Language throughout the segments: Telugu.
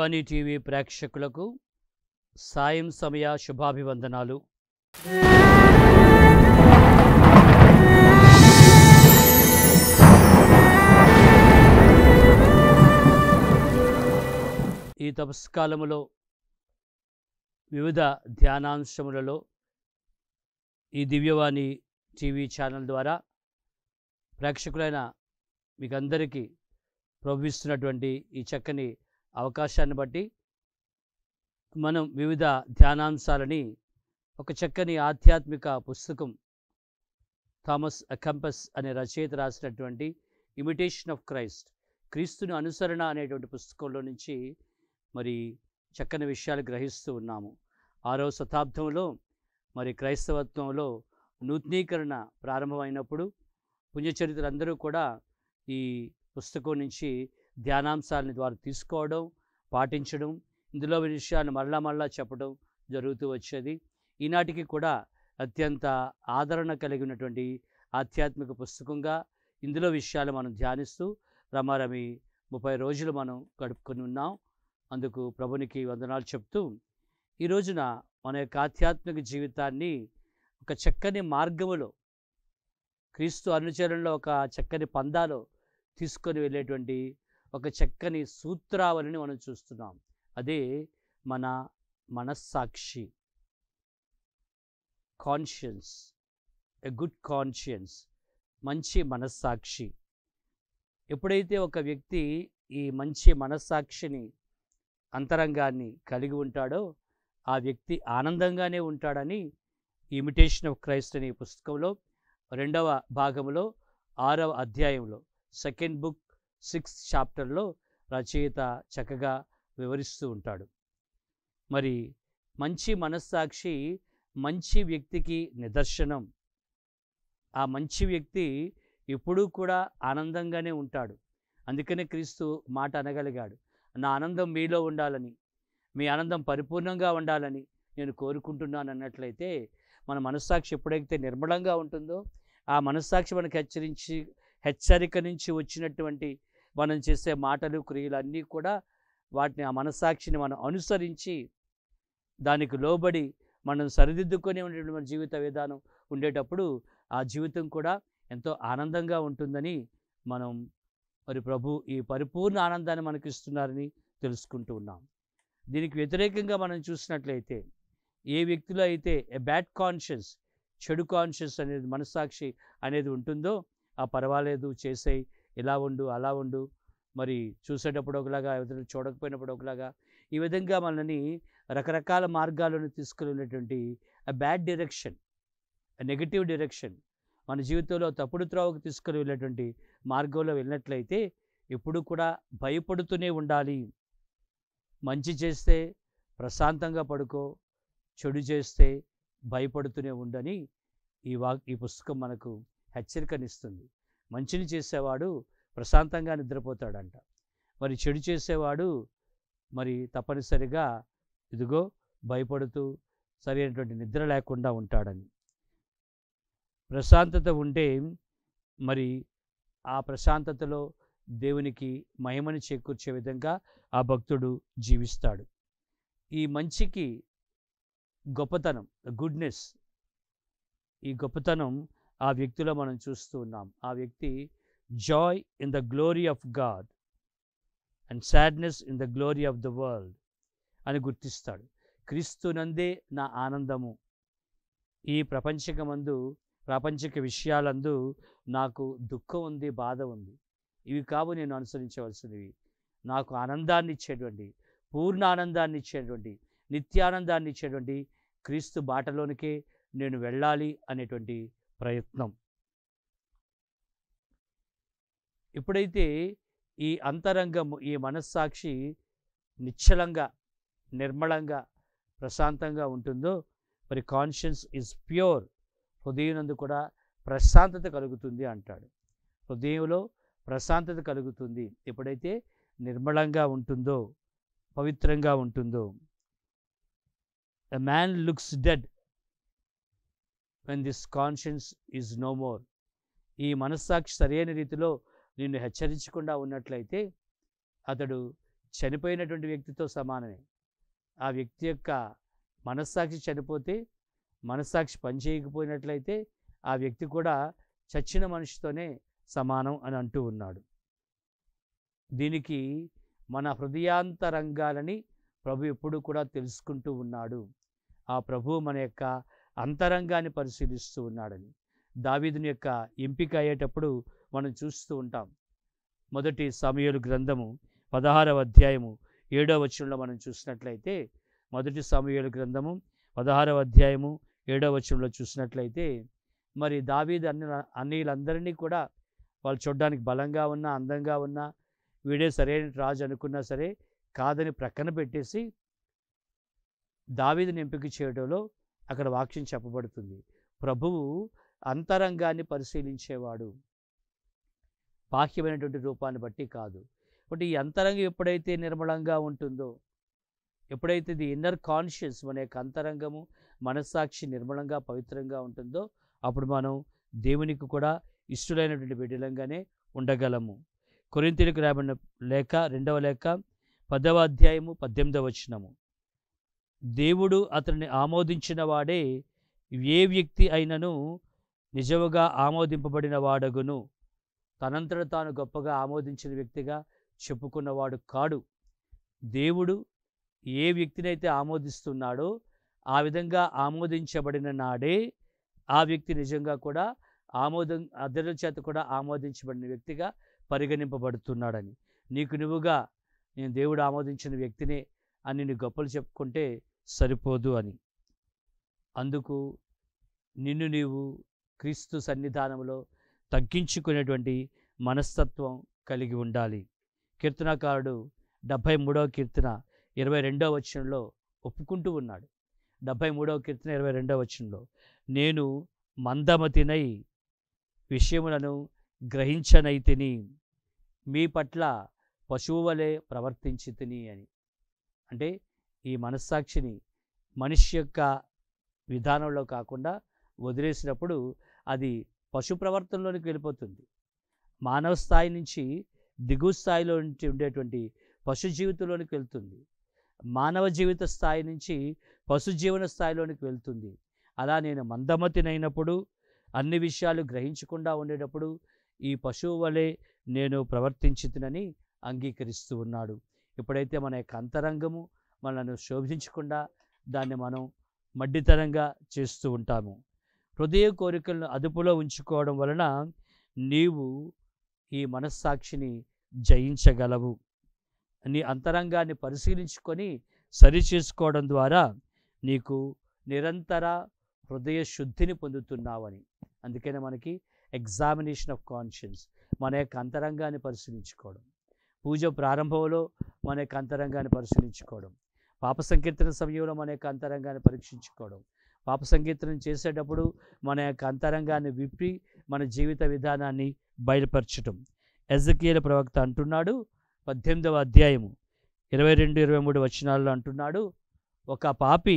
దివ్యవాణి టీవీ ప్రేక్షకులకు సాయం సమయ శుభాభివందనాలు. ఈ తపస్కాలములో వివిధ ధ్యానాంశములలో ఈ దివ్యవాణి టీవీ ఛానల్ ద్వారా ప్రేక్షకులైన మీకందరికీ ప్రభువిస్తున్నటువంటి ఈ చక్కని అవకాశాన్ని బట్టి మనం వివిధ ధ్యానాంశాలని ఒక చక్కని ఆధ్యాత్మిక పుస్తకం థామస్ అకంపస్ అనే రచయిత రాసినటువంటి ఇమిటేషన్ ఆఫ్ క్రైస్ట్, క్రీస్తుని అనుసరణ అనేటువంటి పుస్తకంలో నుంచి మరి చక్కని విషయాలు గ్రహిస్తూ ఉన్నాము. 6వ శతాబ్దంలో మరి క్రైస్తవత్వంలో నూతనీకరణ ప్రారంభమైనప్పుడు పుణ్యచరిత్రులందరూ కూడా ఈ పుస్తకం నుంచి ధ్యానాంశాలని ద్వారా తీసుకోవడం, పాటించడం, ఇందులో విషయాన్ని మరలా చెప్పడం జరుగుతూ వచ్చేది. ఈనాటికి కూడా అత్యంత ఆదరణ కలిగినటువంటి ఆధ్యాత్మిక పుస్తకంగా ఇందులో విషయాలు మనం ధ్యానిస్తూ రమారమి 30 రోజులు మనం గడుపుకొని ఉన్నాం. అందుకు ప్రభునికి వందనాలు చెప్తూ ఈ రోజున మన యొక్క ఆధ్యాత్మిక జీవితాన్ని ఒక చక్కని మార్గములో, క్రీస్తు అనుచరణలో ఒక చక్కని పందాలో తీసుకొని వెళ్ళేటువంటి ఒక చక్కని సూత్రావళిని మనం చూస్తున్నాం. అదే మన మనస్సాక్షి, కాన్షియన్స్, ఎ గుడ్ కాన్షియన్స్, మంచి మనస్సాక్షి. ఎప్పుడైతే ఒక వ్యక్తి ఈ మంచి మనస్సాక్షిని, అంతరంగాన్ని కలిగి ఉంటాడో ఆ వ్యక్తి ఆనందంగానే ఉంటాడని ఇమిటేషన్ ఆఫ్ క్రైస్ట్ అనే పుస్తకంలో 2వ భాగంలో 6వ అధ్యాయంలో సెకండ్ బుక్ 6th చాప్టర్లో రచయిత చక్కగా వివరిస్తూ ఉంటాడు. మరి మంచి మనస్సాక్షి మంచి వ్యక్తికి నిదర్శనం. ఆ మంచి వ్యక్తి ఎప్పుడూ కూడా ఆనందంగానే ఉంటాడు. అందుకనే క్రీస్తు మాట అనగలిగాడు, నా ఆనందం మీలో ఉండాలని, మీ ఆనందం పరిపూర్ణంగా ఉండాలని నేను కోరుకుంటున్నాను అన్నట్లయితే మన మనస్సాక్షి ఎప్పుడైతే నిర్మలంగా ఉంటుందో ఆ మనస్సాక్షి మనకు హెచ్చరిక నుంచి వచ్చినటువంటి మనం చేసే మాటలు, క్రియలు అన్నీ కూడా వాటిని, ఆ మనస్సాక్షిని మనం అనుసరించి దానికి లోబడి మనం సరిదిద్దుకొని ఉండేటువంటి మన జీవిత విధానం ఉండేటప్పుడు ఆ జీవితం కూడా ఎంతో ఆనందంగా ఉంటుందని మనం మరి ప్రభు ఈ పరిపూర్ణ ఆనందాన్ని మనకి ఇస్తున్నారని తెలుసుకుంటూ ఉన్నాం. దీనికి వ్యతిరేకంగా మనం చూసినట్లయితే ఏ వ్యక్తిలో అయితే ఎ బ్యాడ్ కాన్షియస్, చెడు కాన్షియస్ అనేది, మనస్సాక్షి అనేది ఉంటుందో ఆ పర్వాలేదు, చేసేయి, ఇలా ఉండు, అలా ఉండు, మరి చూసేటప్పుడు ఒకలాగా, చూడకపోయినప్పుడు ఒకలాగా, ఈ విధంగా మనల్ని రకరకాల మార్గాలను తీసుకునేటువంటి బ్యాడ్ డైరెక్షన్, నెగటివ్ డైరెక్షన్, మన జీవితంలో తప్పుడు త్రోవకు తీసుకుని వెళ్ళేటువంటి మార్గంలో వెళ్ళినట్లయితే ఎప్పుడు కూడా భయపడుతూనే ఉండాలి. మంచి చేస్తే ప్రశాంతంగా పడుకో, చెడు చేస్తే భయపడుతూనే ఉండని ఈ పుస్తకం మనకు హెచ్చరికనిస్తుంది. మంచిని చేసేవాడు ప్రశాంతంగా నిద్రపోతాడంట, మరి చెడు చేసేవాడు మరి తప్పనిసరిగా ఇదిగో భయపడుతూ సరైనటువంటి నిద్ర లేకుండా ఉంటాడని. ప్రశాంతత ఉంటే మరి ఆ ప్రశాంతతలో దేవునికి మహిమని చేకూర్చే విధంగా ఆ భక్తుడు జీవిస్తాడు. ఈ మంచికి గొప్పతనం, గుడ్నెస్, ఈ గొప్పతనం ఆ వ్యక్తిలో మనం చూస్తూ ఉన్నాం. ఆ వ్యక్తి Joy in the glory of God and sadness in the glory of the world అని గుర్తిస్తాడు. క్రీస్తునందే నా ఆనందము, ఈ ప్రాపంచిక విషయాలందు నాకు దుఃఖం ఉంది, బాధ ఉంది, ఇవి కావు నేను అనుసరించవలసినవి. నాకు ఆనందాన్ని ఇచ్చేటువంటి, పూర్ణ ఆనందాన్ని ఇచ్చేటువంటి, నిత్యానందాన్ని ఇచ్చేటువంటి క్రీస్తు బాటలోనికే నేను వెళ్ళాలి అనేటువంటి ప్రయత్నం. ఎప్పుడైతే ఈ అంతరంగము, ఈ మనస్సాక్షి నిశ్చలంగా, నిర్మలంగా, ప్రశాంతంగా ఉంటుందో మరి కాన్షియన్స్ ఈజ్ ప్యూర్, హృదయనందు కూడా ప్రశాంతత కలుగుతుంది అంటాడు. హృదయంలో ప్రశాంతత కలుగుతుంది ఎప్పుడైతే నిర్మలంగా ఉంటుందో, పవిత్రంగా ఉంటుందో. A man looks dead when this conscience is no more. ఈ మనస్సాక్షి సరైన రీతిలో నిన్ను హెచ్చరించకుండా ఉన్నట్లయితే అతడు చనిపోయినటువంటి వ్యక్తితో సమానమే. ఆ వ్యక్తి యొక్క మనస్సాక్షి చనిపోతే, మనస్సాక్షి పనిచేయకపోయినట్లయితే ఆ వ్యక్తి కూడా చచ్చిన మనిషితోనే సమానం అని అంటూ ఉన్నాడు. దీనికి మన హృదయాంతరంగాలని ప్రభు ఎప్పుడు కూడా తెలుసుకుంటూ ఉన్నాడు. ఆ ప్రభువు మన యొక్క అంతరంగాన్ని పరిశీలిస్తూ ఉన్నాడని దావీదుని యొక్క ఎంపిక అయ్యేటప్పుడు మనం చూస్తూ ఉంటాం. మొదటి సమూయేలు గ్రంథము 16వ అధ్యాయము 7వ వచనంలో మనం చూసినట్లయితే, మొదటి సమూయేలు గ్రంథము 16వ అధ్యాయము 7వ వచనంలో చూసినట్లయితే, మరి దావీదు అన్యులందరినీ కూడా వాళ్ళు చూడడానికి బలంగా ఉన్నా, అందంగా ఉన్నా, వీడే సరైన రాజు అనుకున్నా సరే కాదని ప్రక్కన పెట్టేసి దావీదుని ఎంపిక చేయడంలో అక్కడ వాక్యం చెప్పబడుతుంది. ప్రభువు అంతరంగాన్ని పరిశీలించేవాడు, బాహ్యమైనటువంటి రూపాన్ని బట్టి కాదు. కాబట్టి ఈ అంతరంగం ఎప్పుడైతే నిర్మలంగా ఉంటుందో, ఎప్పుడైతే ది ఇన్నర్ కాన్షియస్, మన యొక్క అంతరంగము మనస్సాక్షి నిర్మలంగా పవిత్రంగా ఉంటుందో, అప్పుడు మనం దేవునికి కూడా ఇష్టలైనటువంటి బిడ్డలంగానే ఉండగలము. కొరింథీయులకు రాయబడిన లేఖ 2వ లేఖ 10వ అధ్యాయము 18వ వచనము, దేవుడు అతన్ని ఆమోదించిన వాడే ఏ వ్యక్తి అయినను నిజముగా ఆమోదింపబడిన వాడగును. తనంతట తాను గొప్పగా ఆమోదించిన వ్యక్తిగా చెప్పుకున్నవాడు కాడు. దేవుడు ఏ వ్యక్తినైతే ఆమోదిస్తున్నాడో ఆ విధంగా ఆమోదించబడిన నాడే ఆ వ్యక్తి నిజంగా కూడా అందరి చేత కూడా ఆమోదించబడిన వ్యక్తిగా పరిగణింపబడుతున్నాడని. నీకు నువ్వుగా నేను దేవుడు ఆమోదించిన వ్యక్తినే అని నీ గొప్పలు చెప్పుకుంటే సరిపోదు అని. అందుకు నిన్ను నీవు క్రీస్తు సన్నిధానంలో తగ్గించుకునేటువంటి మనస్తత్వం కలిగి ఉండాలి. కీర్తనకారుడు 73వ కీర్తన 22వ వచనంలో ఒప్పుకుంటూ ఉన్నాడు. 73వ కీర్తన 22వ వచనంలో, నేను మందమతినై విషయములను గ్రహించనైతిని, మీ పట్ల పశువు వలె ప్రవర్తించి తిని అని. అంటే ఈ మనస్సాక్షిని మనిషి యొక్క విధానంలో కాకుండా వదిలేసినప్పుడు అది పశు ప్రవర్తనలోనికి వెళ్ళిపోతుంది. మానవ స్థాయి నుంచి దిగువ స్థాయిలో నుంచి ఉండేటువంటి పశు జీవితంలోనికి వెళ్తుంది. మానవ జీవిత స్థాయి నుంచి పశు జీవన స్థాయిలోనికి వెళ్తుంది. అలా నేను మందమతినైనప్పుడు, అన్ని విషయాలు గ్రహించకుండా ఉండేటప్పుడు ఈ పశువు వలె నేను ప్రవర్తించుతునని అంగీకరిస్తూ ఉన్నాడు. ఎప్పుడైతే మన యొక్క అంతరంగము మనల్ని శోభించకుండా దాన్ని మనం మడ్డితనంగా చేస్తూ ఉంటాము. హృదయ కోరికలను అదుపులో ఉంచుకోవడం వలన నీవు ఈ మనస్సాక్షిని జయించగలవు. నీ అంతరంగాన్ని పరిశీలించుకొని సరిచేసుకోవడం ద్వారా నీకు నిరంతర హృదయ శుద్ధిని పొందుతున్నావని. అందుకనే మనకి ఎగ్జామినేషన్ ఆఫ్ కాన్షియన్స్, మన యొక్క అంతరంగాన్ని పరిశీలించుకోవడం, పూజ ప్రారంభంలో మన యొక్క అంతరంగాన్ని పరిశీలించుకోవడం, పాప సంకీర్తన సమయంలో మన యొక్క అంతరంగాన్ని పరీక్షించుకోవడం, పాప సంకీర్తనం చేసేటప్పుడు మన యొక్క అంతరంగాన్ని విప్పి మన జీవిత విధానాన్ని బయలుపరచటం. ఎజెకియేలు ప్రవక్త అంటున్నాడు 18వ అధ్యాయము 22-23 వచనాల్లో అంటున్నాడు, ఒక పాపి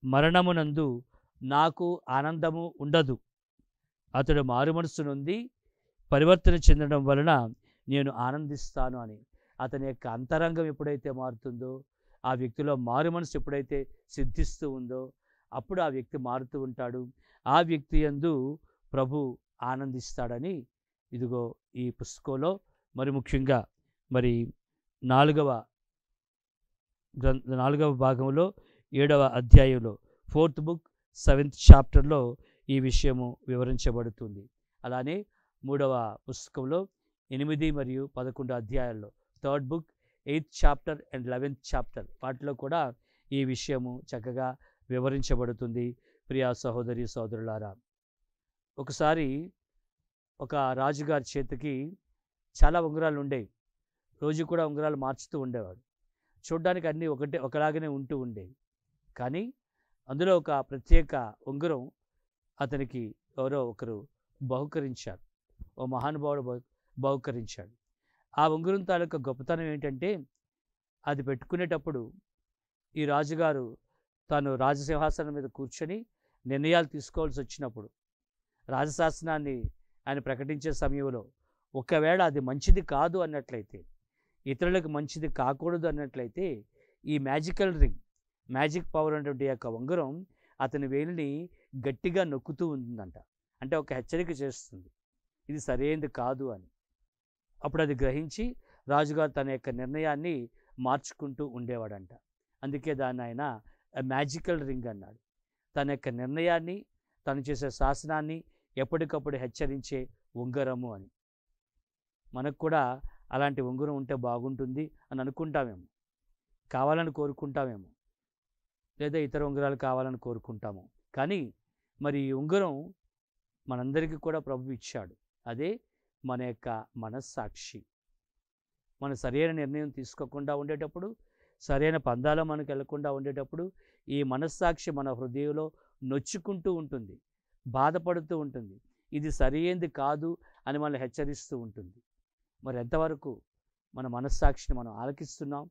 మరణమునందు నాకు ఆనందము ఉండదు, అతడు మారుమనస్సు నొంది పరివర్తన చెందడం వలన నేను ఆనందిస్తాను అని. అతని యొక్క అంతరంగం ఎప్పుడైతే మారుతుందో, ఆ వ్యక్తిలో మారుమనస్సు ఎప్పుడైతే సిద్ధిస్తూ ఉందో అప్పుడు ఆ వ్యక్తి మారుతూ ఉంటాడు. ఆ వ్యక్తి యందు ప్రభు ఆనందిస్తాడని ఇదిగో ఈ పుస్తకంలో మరి ముఖ్యంగా మరి 4వ భాగంలో 7వ అధ్యాయంలో 4th book 7th chapterలో ఈ విషయము వివరించబడుతుంది. అలానే 3వ పుస్తకంలో 8 మరియు 11 అధ్యాయాల్లో 3rd book 8th chapter and 11th chapter వాటిలో కూడా ఈ విషయము చక్కగా వివరించబడుతుంది. ప్రియా సహోదరి సోదరులారా, ఒకసారి ఒక రాజుగారి చేతికి చాలా ఉంగరాలు ఉండేవి. రోజు కూడా ఉంగరాలు మార్చుతూ ఉండేవాడు. చూడ్డానికి అన్నీ ఒకలాగానే ఉంటూ ఉండేవి. కానీ అందులో ఒక ప్రత్యేక ఉంగరం అతనికి ఎవరో ఒకరు బహుకరించారు. ఓ మహానుభావుడు బహుకరించాడు. ఆ ఉంగరం తాలూకా గొప్పతనం ఏంటంటే, అది పెట్టుకునేటప్పుడు ఈ రాజుగారు తాను రాజసింహాసనం మీద కూర్చొని నిర్ణయాలు తీసుకోవాల్సి వచ్చినప్పుడు, రాజశాసనాన్ని ఆయన ప్రకటించే సమయంలో ఒకవేళ అది మంచిది కాదు అన్నట్లయితే, ఇతరులకు మంచిది కాకూడదు అన్నట్లయితే ఈ మ్యాజికల్ రింగ్, మ్యాజిక్ పవర్ అనేటువంటి యొక్క ఉంగరం అతని వేలిని గట్టిగా నొక్కుతూ ఉంటుందంట. అంటే ఒక హెచ్చరిక చేస్తుంది, ఇది సరైనది కాదు అని. అప్పుడు అది గ్రహించి రాజుగారు తన యొక్క నిర్ణయాన్ని మార్చుకుంటూ ఉండేవాడంట. అందుకే దాన్ని ఆయన మ్యాజికల్ రింగ్ అన్నాడు. తన యొక్క నిర్ణయాన్ని, తను చేసే శాసనాన్ని ఎప్పటికప్పుడు హెచ్చరించే ఉంగరము అని. మనకు కూడా అలాంటి ఉంగరం ఉంటే బాగుంటుంది అని అనుకుంటామేమో, కావాలని కోరుకుంటామేమో, లేదా ఇతర ఉంగరాలు కావాలని కోరుకుంటాము. కానీ మరి ఈ ఉంగరం మనందరికీ కూడా ప్రభు ఇచ్చాడు. అదే మన యొక్క మనస్సాక్షి. మనం సరైన నిర్ణయం తీసుకోకుండా ఉండేటప్పుడు, సరైన పందాలో మనకు వెళ్లకుండా ఉండేటప్పుడు ఈ మనస్సాక్షి మన హృదయంలో నొచ్చుకుంటూ ఉంటుంది, బాధపడుతూ ఉంటుంది, ఇది సరైనది కాదు అని మనల్ని హెచ్చరిస్తూ ఉంటుంది. మరి ఎంతవరకు మన మనస్సాక్షిని మనం ఆలకిస్తున్నాం?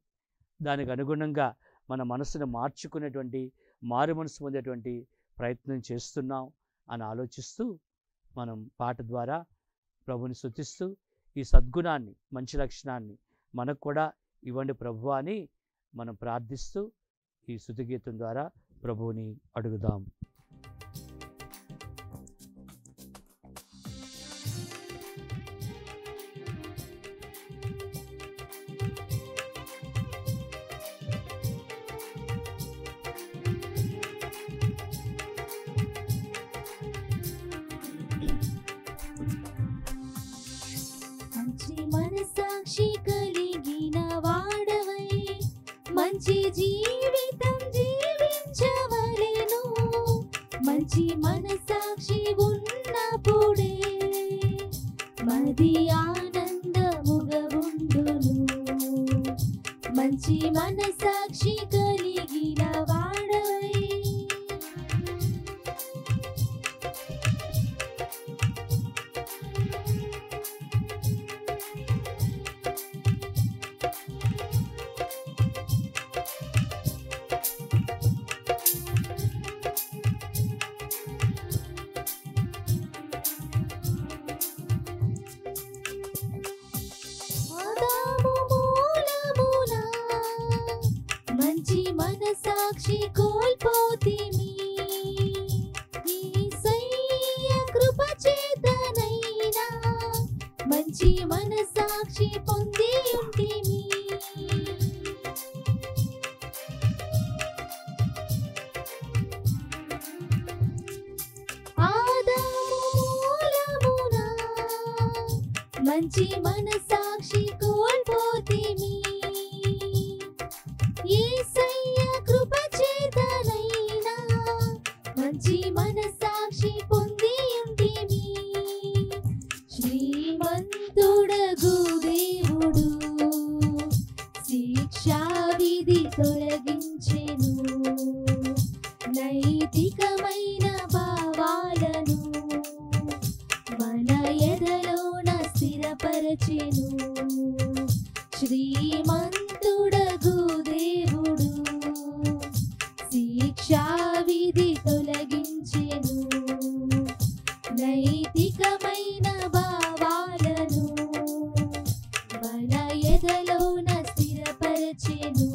దానికి అనుగుణంగా మన మనసును మార్చుకునేటువంటి, మారు మనసు పొందేటువంటి ప్రయత్నం చేస్తున్నాం అని ఆలోచిస్తూ మనం పాట ద్వారా ప్రభుని స్తుతిస్తూ ఈ సద్గుణాన్ని, మంచి లక్షణాన్ని మనకు కూడా ఇవ్వండి ప్రభువా అని మనం ప్రార్థిస్తూ ఈ స్తుతి గీతం ద్వారా ప్రభువుని అడుగుదాం. మంచి మనసాక్షి కలిగిన వాడవై మంచి జీవితం జీవించవలెను. మంచి మనసాక్షి ఉన్నప్పుడే మది ఆనందముగా ఉండును. మంచి మనసాక్షి కలిగిన వాడవై మంచి మనసాక్షి కోల్పోతిమి. యేసయ్య కృప చేతనైనా మంచి మనసాక్షి పొంది ఉంటిమి. ఆదాము మూలమున మంచి మనసాక్షి కోల్పోతిమి. యేసయ్య కృప చేతనైనా మంచి మనసాక్షి పొంది ఉంటిమి. శ్రీమంతుడగు దేవుడు శిక్షా విధి తొలగించెను. నైతికమైన భావాలను మన ఎదలోన స్థిరపరచెను. శ్రీమంతుడగు దేవుడు శిక్షా విధి తొలగించెను. నైతికమైన భావాలను మన ఎదలోన స్థిరపరచెను.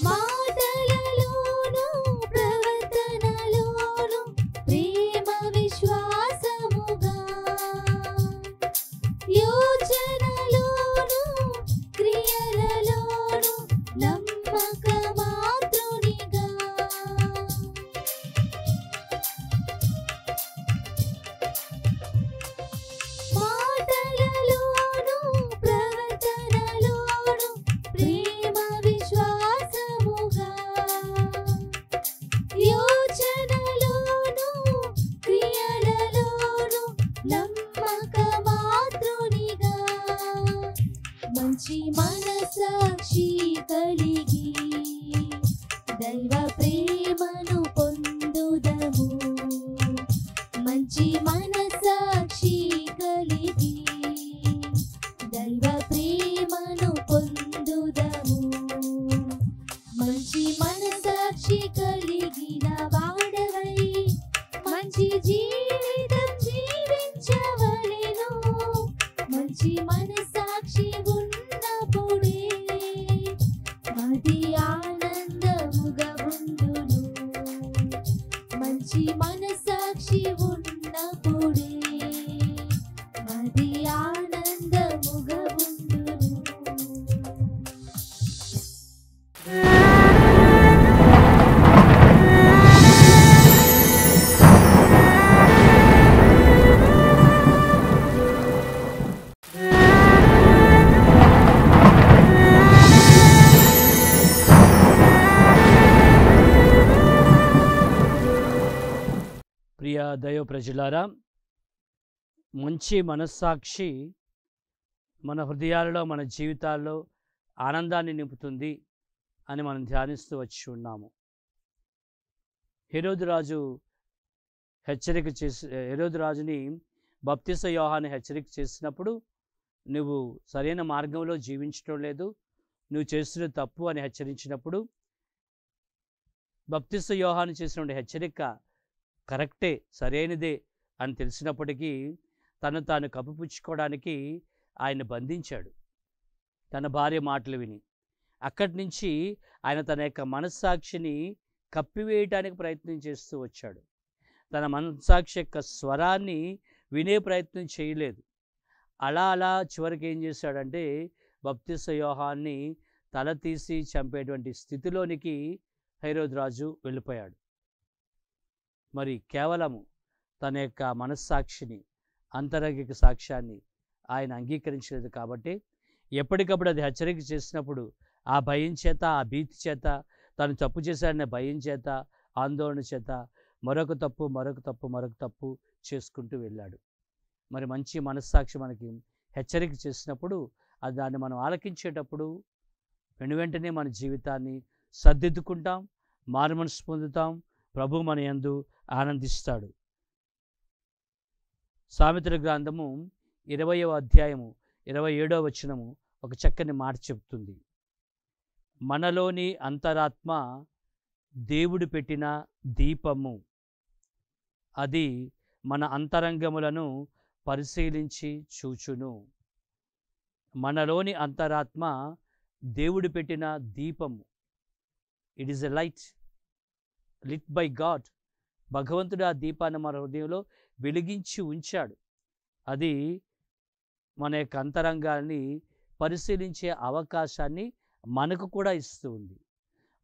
మాటలలోను ప్రవర్తనలోను ప్రేమ విశ్వాసముగా, యోచనలోను క్రియలలోను నమ్మకమాత్రునిగా, మాటలలోను ప్రవర్తనలోను ప్రేమ విశ్వాసముగా, యోచనలోను క్రియలలోను నమ్మకమాత్రునిగా, మంచి మనసాక్షి కలిగి దైవ ప్రేమను పొందుదము. దైవ ప్రజలారా, మంచి మనస్సాక్షి మన హృదయాలలో మన జీవితాల్లో ఆనందాన్ని నింపుతుంది అని మనం ధ్యానిస్తూ వచ్చి ఉన్నాము. హెరోదు రాజుని బప్తిస్మ యోహాను హెచ్చరిక చేసినప్పుడు, నువ్వు సరైన మార్గంలో జీవించడం లేదు, నువ్వు చేస్తున్న తప్పు అని హెచ్చరించినప్పుడు, బప్తిస్మ యోహాను చేసినటువంటి హెచ్చరిక కరెక్టే, సరైనదే అని తెలిసినప్పటికీ తను తాను కప్పిపుచ్చుకోవడానికి ఆయన బంధించాడు తన భార్య మాటలు విని. అక్కడి నుంచి ఆయన తన యొక్క మనస్సాక్షిని కప్పివేయటానికి ప్రయత్నం చేస్తూ వచ్చాడు. తన మనస్సాక్షి యొక్క స్వరాన్ని వినే ప్రయత్నం చేయలేదు. అలా చివరికి ఏం చేశాడంటే, బప్తిస్మ యోహాన్ని తల తీసి చంపేటువంటి స్థితిలోనికి హెరోదు రాజు వెళ్ళిపోయాడు. మరి కేవలము తన యొక్క మనస్సాక్షిని, అంతరంగిక సాక్ష్యాన్ని ఆయన అంగీకరించలేదు. కాబట్టి ఎప్పటికప్పుడు అది హెచ్చరిక చేసినప్పుడు ఆ భయం చేత, ఆ భీతి చేత, తను తప్పు చేశాడనే భయం చేత, ఆందోళన చేత మరొక తప్పు చేసుకుంటూ వెళ్ళాడు. మరి మంచి మనస్సాక్షి మనకి హెచ్చరిక చేసినప్పుడు అది దాన్ని మనం ఆలకించేటప్పుడు వెంటనే మన జీవితాన్ని సర్దిద్దుకుంటాం, మారుమనసు పొందుతాం, ప్రభు మన యందు ఆనందిస్తాడు. సామెతల గ్రంథము 20వ అధ్యాయము 27వ వచనము ఒక చక్కని మాట చెప్తుంది. మనలోని అంతరాత్మ దేవుడు పెట్టిన దీపము, అది మన అంతరంగములను పరిశీలించి చూచును. మనలోని అంతరాత్మ దేవుడు పెట్టిన దీపము, it is a light lit by God. భగవంతుడు ఆ దీపాన్ని మన హృదయంలో వెలిగించి ఉంచాడు. అది మన యొక్క అంతరంగాన్ని పరిశీలించే అవకాశాన్ని మనకు కూడా ఇస్తూ ఉంది.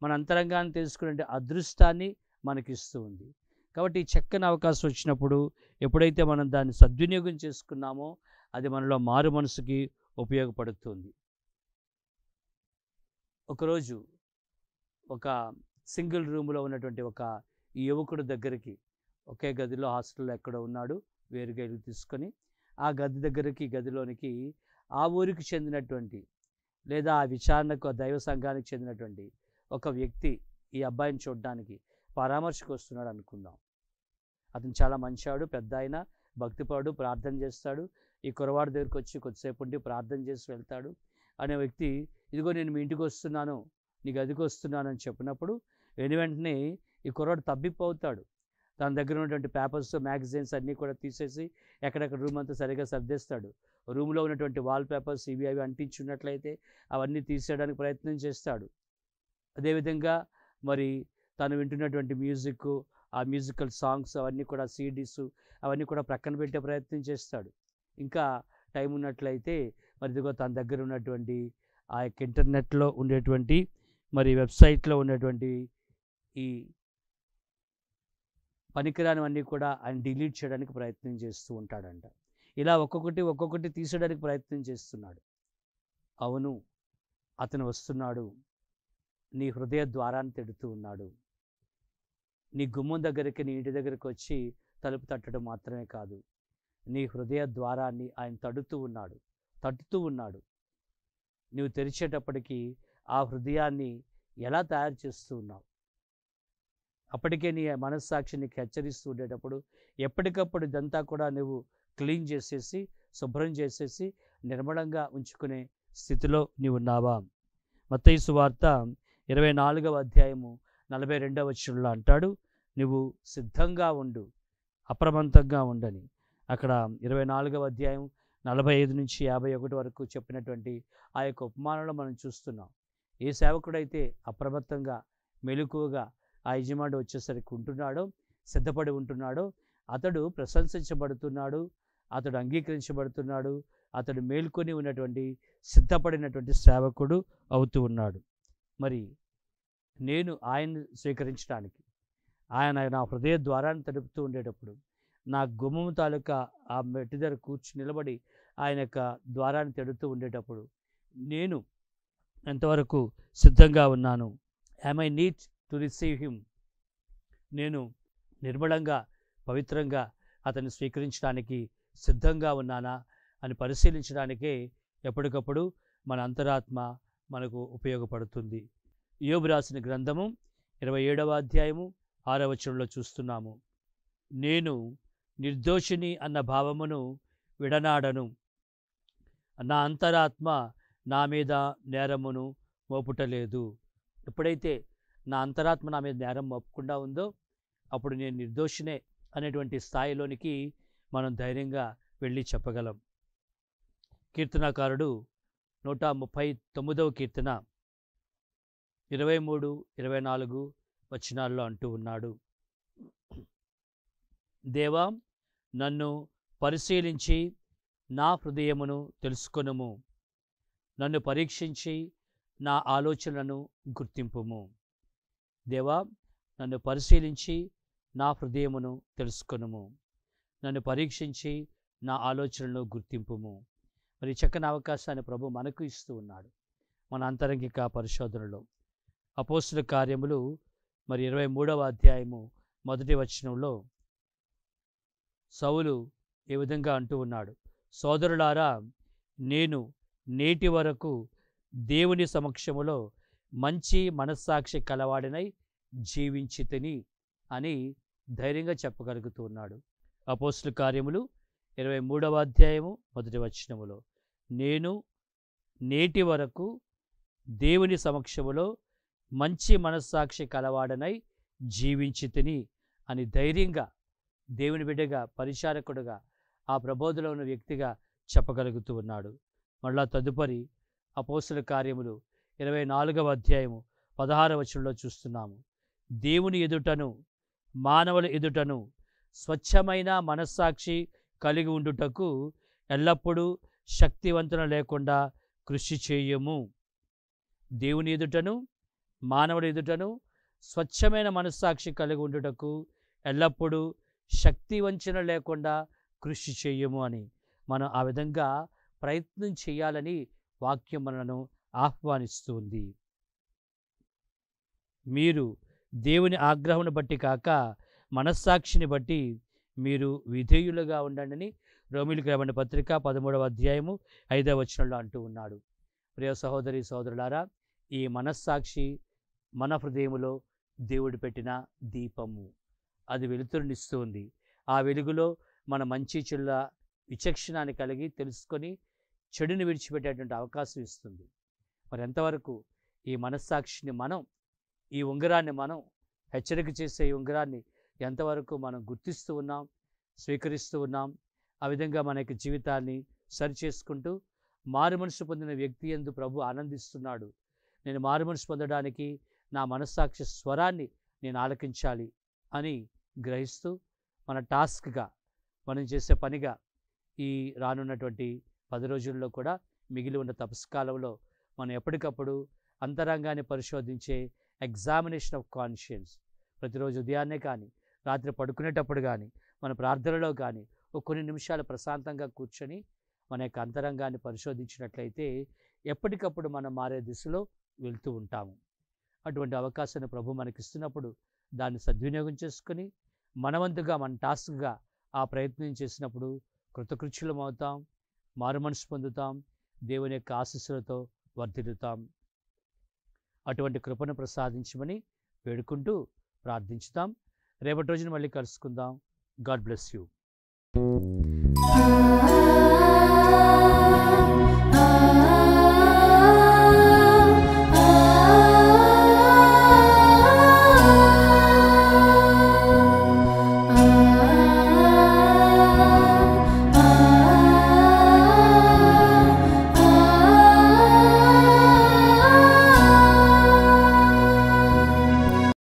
మన అంతరంగాన్ని తెలుసుకునే అదృష్టాన్ని మనకిస్తూ ఉంది. కాబట్టి ఈ చక్కని అవకాశం వచ్చినప్పుడు ఎప్పుడైతే మనం దాన్ని సద్వినియోగం చేసుకున్నామో అది మనలో మారు మనసుకి ఉపయోగపడుతుంది. ఒకరోజు ఒక సింగిల్ రూమ్లో ఉన్నటువంటి ఒక యువకుడు దగ్గరికి, ఒకే గదిలో హాస్టల్లో ఎక్కడో ఉన్నాడు, వేరుగా ఇల్లు తీసుకొని ఆ గదిలోనికి ఆ ఊరికి చెందినటువంటి లేదా ఆ విచారణకు, ఆ దైవ సంఘానికి చెందినటువంటి ఒక వ్యక్తి ఈ అబ్బాయిని చూడడానికి పరామర్శకు వస్తున్నాడు అనుకుందాం. అతను చాలా మంచివాడు, పెద్ద ఆయన, భక్తిపరుడు, ప్రార్థన చేస్తాడు. ఈ కురవాడి దగ్గరికి వచ్చి కొద్దిసేపు ఉండి ప్రార్థన చేసి వెళ్తాడు. అనే వ్యక్తి, ఇదిగో నేను మీ ఇంటికి వస్తున్నాను, నీ గదికి వస్తున్నాను అని చెప్పినప్పుడు వెంటనే ఈ కుర్రాడు తబ్బిపోతాడు. తన దగ్గర ఉన్నటువంటి పేపర్స్, మ్యాగజైన్స్ అన్నీ కూడా తీసేసి ఎక్కడెక్కడ రూమ్ అంతా సరిగా సర్దేస్తాడు. రూమ్లో ఉన్నటువంటి వాల్ పేపర్స్ ఇవి అవి అంటించున్నట్లయితే అవన్నీ తీసేయడానికి ప్రయత్నం చేస్తాడు. అదేవిధంగా మరి తను వింటున్నటువంటి మ్యూజిక్, ఆ మ్యూజికల్ సాంగ్స్ అవన్నీ కూడా, సీడీస్ అవన్నీ కూడా ప్రక్కన పెట్టే ప్రయత్నం చేస్తాడు. ఇంకా టైం ఉన్నట్లయితే మరి ఇదిగో తన దగ్గర ఉన్నటువంటి ఆ యొక్క ఇంటర్నెట్లో ఉండేటువంటి మరి వెబ్సైట్లో ఉన్నటువంటి ఈ పనికిరానివన్నీ కూడా ఆయన డిలీట్ చేయడానికి ప్రయత్నం చేస్తూ ఉంటాడంట. ఇలా ఒక్కొక్కటి తీసేయడానికి ప్రయత్నం చేస్తున్నాడు. అవును, అతను వస్తున్నాడు, నీ హృదయ ద్వారాన్ని తడుతూ ఉన్నాడు. నీ గుమ్మం దగ్గరికి, నీ ఇంటి దగ్గరికి వచ్చి తలుపు తట్టడం మాత్రమే కాదు, నీ హృదయ ద్వారాన్ని ఆయన తట్టుతూ ఉన్నాడు. నువ్వు తెరిచేటప్పటికీ ఆ హృదయాన్ని ఎలా తయారు చేస్తూ ఉన్నావు? అప్పటికే నీ మనస్సాక్షి నీకు హెచ్చరిస్తూ ఉండేటప్పుడు ఎప్పటికప్పుడు ఇదంతా కూడా నువ్వు క్లీన్ చేసేసి, శుభ్రం చేసేసి, నిర్మలంగా ఉంచుకునే స్థితిలో నీవు ఉన్నావా? మత్తయి సువార్త 24వ అధ్యాయము 42వ వచనంలో అంటాడు, నువ్వు సిద్ధంగా ఉండు, అప్రమత్తంగా ఉండని. అక్కడ 24వ అధ్యాయం 45 నుంచి 51 వరకు చెప్పినటువంటి ఆ యొక్క ఉపమానంలో మనం చూస్తున్నాం. ఏ సేవకుడైతే అప్రమత్తంగా, మెలకువగా ఆ యజమానుడు వచ్చేసరికి ఉంటున్నాడో, సిద్ధపడి ఉంటున్నాడో, అతడు ప్రశంసించబడుతున్నాడు, అతడు అంగీకరించబడుతున్నాడు, అతడు మేల్కొని ఉన్నటువంటి సిద్ధపడినటువంటి సేవకుడు అవుతూ ఉన్నాడు. మరి నేను ఆయన్ని స్వీకరించడానికి, ఆయన నా హృదయ ద్వారాన్ని తడుపుతూ ఉండేటప్పుడు, నా గుమ్మము తాలూకా ఆ మెట్టి దగ్గర నిలబడి ఆయన యొక్క ద్వారాన్ని తడుతూ ఉండేటప్పుడు నేను ఎంతవరకు సిద్ధంగా ఉన్నాను? Am I need to receive him? నేను నిర్మలంగా పవిత్రంగా అతన్ని స్వీకరించడానికి సిద్ధంగా ఉన్నానా అని పరిశీలించడానికే ఎప్పటికప్పుడు మన అంతరాత్మ మనకు ఉపయోగపడుతుంది. యోబు రాసిన గ్రంథము 27వ అధ్యాయము 6వ వచనంలో చూస్తున్నాము. నేను నిర్దోషిని అన్న భావమును విడనాడను, నా అంతరాత్మ నా మీద నేరమును మోపుటలేదు. ఎప్పుడైతే నా అంతరాత్మ నా మీద నేరం మోపకుండా ఉందో అప్పుడు నేను నిర్దోషినే అనేటువంటి స్థాయిలోనికి మనం ధైర్యంగా వెళ్ళి చెప్పగలం. కీర్తనాకారుడు 139వ కీర్తన 23, 24 వచనాల్లో అంటూ ఉన్నాడు, దేవా నన్ను పరిశీలించి నా హృదయమును తెలుసుకొనుము, నన్ను పరీక్షించి నా ఆలోచనలను గుర్తింపుము. దేవా నన్ను పరిశీలించి నా హృదయమును తెలుసుకొనుము, నన్ను పరీక్షించి నా ఆలోచనలను గుర్తింపుము. మరి చక్కని అవకాశాన్ని ప్రభు మనకు ఇస్తూ ఉన్నాడు మన అంతరంగిక పరిశోధనలో. అపోస్తుల కార్యములు మరి 23వ అధ్యాయము 1వ వచనంలో సౌలు ఏ విధంగా అంటూ ఉన్నాడు, సోదరులారా నేను నేటి వరకు దేవుని సమక్షములో మంచి మనస్సాక్షి కలవాడినై జీవించితిని అని ధైర్యంగా చెప్పగలుగుతూ ఉన్నాడు. అపోస్తుల కార్యములు 23వ అధ్యాయము 1వ వచనములో నేను నేటి వరకు దేవుని సమక్షములో మంచి మనస్సాక్షి కలవాడనై జీవించితిని అని ధైర్యంగా దేవుని బిడ్డగా పరిచారకుడుగా ఆ ప్రబోధలో ఉన్న వ్యక్తిగా చెప్పగలుగుతూ ఉన్నాడు. మళ్ళా తదుపరి అపోస్తుల కార్యములు 24వ అధ్యాయము 16వ వచనంలో చూస్తున్నాము, దేవుని ఎదుటను మానవుల ఎదుటను స్వచ్ఛమైన మనస్సాక్షి కలిగి ఉండుటకు ఎల్లప్పుడూ శక్తివంతున లేకుండా కృషి చేయము. దేవుని ఎదుటను మానవుల ఎదుటను స్వచ్ఛమైన మనస్సాక్షి కలిగి ఉండుటకు ఎల్లప్పుడూ శక్తి వంచన లేకుండా కృషి చేయము అని మనం ఆ విధంగా ప్రయత్నం చేయాలని వాక్యం మనను ఆహ్వానిస్తుంది. మీరు దేవుని ఆగ్రహమును బట్టి కాక మనస్సాక్షిని బట్టి మీరు విధేయులుగా ఉండండి అని రోమీయులకు రాయబడిన పత్రిక 13వ అధ్యాయము 5వ వచనంలో అంటూ ఉన్నాడు. ప్రియ సహోదరి సోదరులారా, ఈ మనస్సాక్షి మన హృదయములో దేవుడు పెట్టిన దీపము. అది వెలుతురునిస్తుంది. ఆ వెలుగులో మన మంచి చెడుల విచక్షణాన్ని కలిగి తెలుసుకొని చెడుని విడిచిపెట్టేటువంటి అవకాశం ఇస్తుంది. మరి ఎంతవరకు ఈ మనస్సాక్షిని మనం, ఈ ఉంగరాన్ని మనం హెచ్చరిక చేసే ఈ ఉంగరాన్ని ఎంతవరకు మనం గుర్తిస్తూ ఉన్నాం, స్వీకరిస్తూ ఉన్నాం? ఆ విధంగా మన యొక్క జీవితాన్ని సరిచేసుకుంటూ మారు మనసు పొందిన వ్యక్తి యందు ప్రభు ఆనందిస్తున్నాడు. నేను మారు మనసు పొందడానికి నా మనస్సాక్షి స్వరాన్ని నేను ఆలకించాలి అని గ్రహిస్తూ మన టాస్క్గా మనం చేసే పనిగా ఈ రానున్నటువంటి 10 రోజుల్లో కూడా మిగిలి ఉన్న తపస్కాలంలో మనం ఎప్పటికప్పుడు అంతరంగాన్ని పరిశోధించే ఎగ్జామినేషన్ ఆఫ్ కాన్షియన్స్ ప్రతిరోజు ఉదయాన్నే కానీ రాత్రి పడుకునేటప్పుడు కానీ మన ప్రార్థనలో కానీ కొన్ని నిమిషాలు ప్రశాంతంగా కూర్చొని మన యొక్క అంతరంగాన్ని పరిశోధించినట్లయితే ఎప్పటికప్పుడు మనం మారే దిశలో వెళ్తూ ఉంటాము. అటువంటి అవకాశాన్ని ప్రభు మనకిస్తున్నప్పుడు దాన్ని సద్వినియోగం చేసుకుని మనవంతుగా మన టాస్క్గా ఆ ప్రయత్నం చేసినప్పుడు కృతకృత్యులం అవుతాం, మారు మనసు పొందుతాం, దేవుని యొక్క ఆశీస్సులతో వర్ధిల్లుతాం. అటువంటి కృపను ప్రసాదించమని వేడుకుంటూ ప్రార్థించుతాం. రేపటి రోజున మళ్ళీ కలుసుకుందాం. God bless you.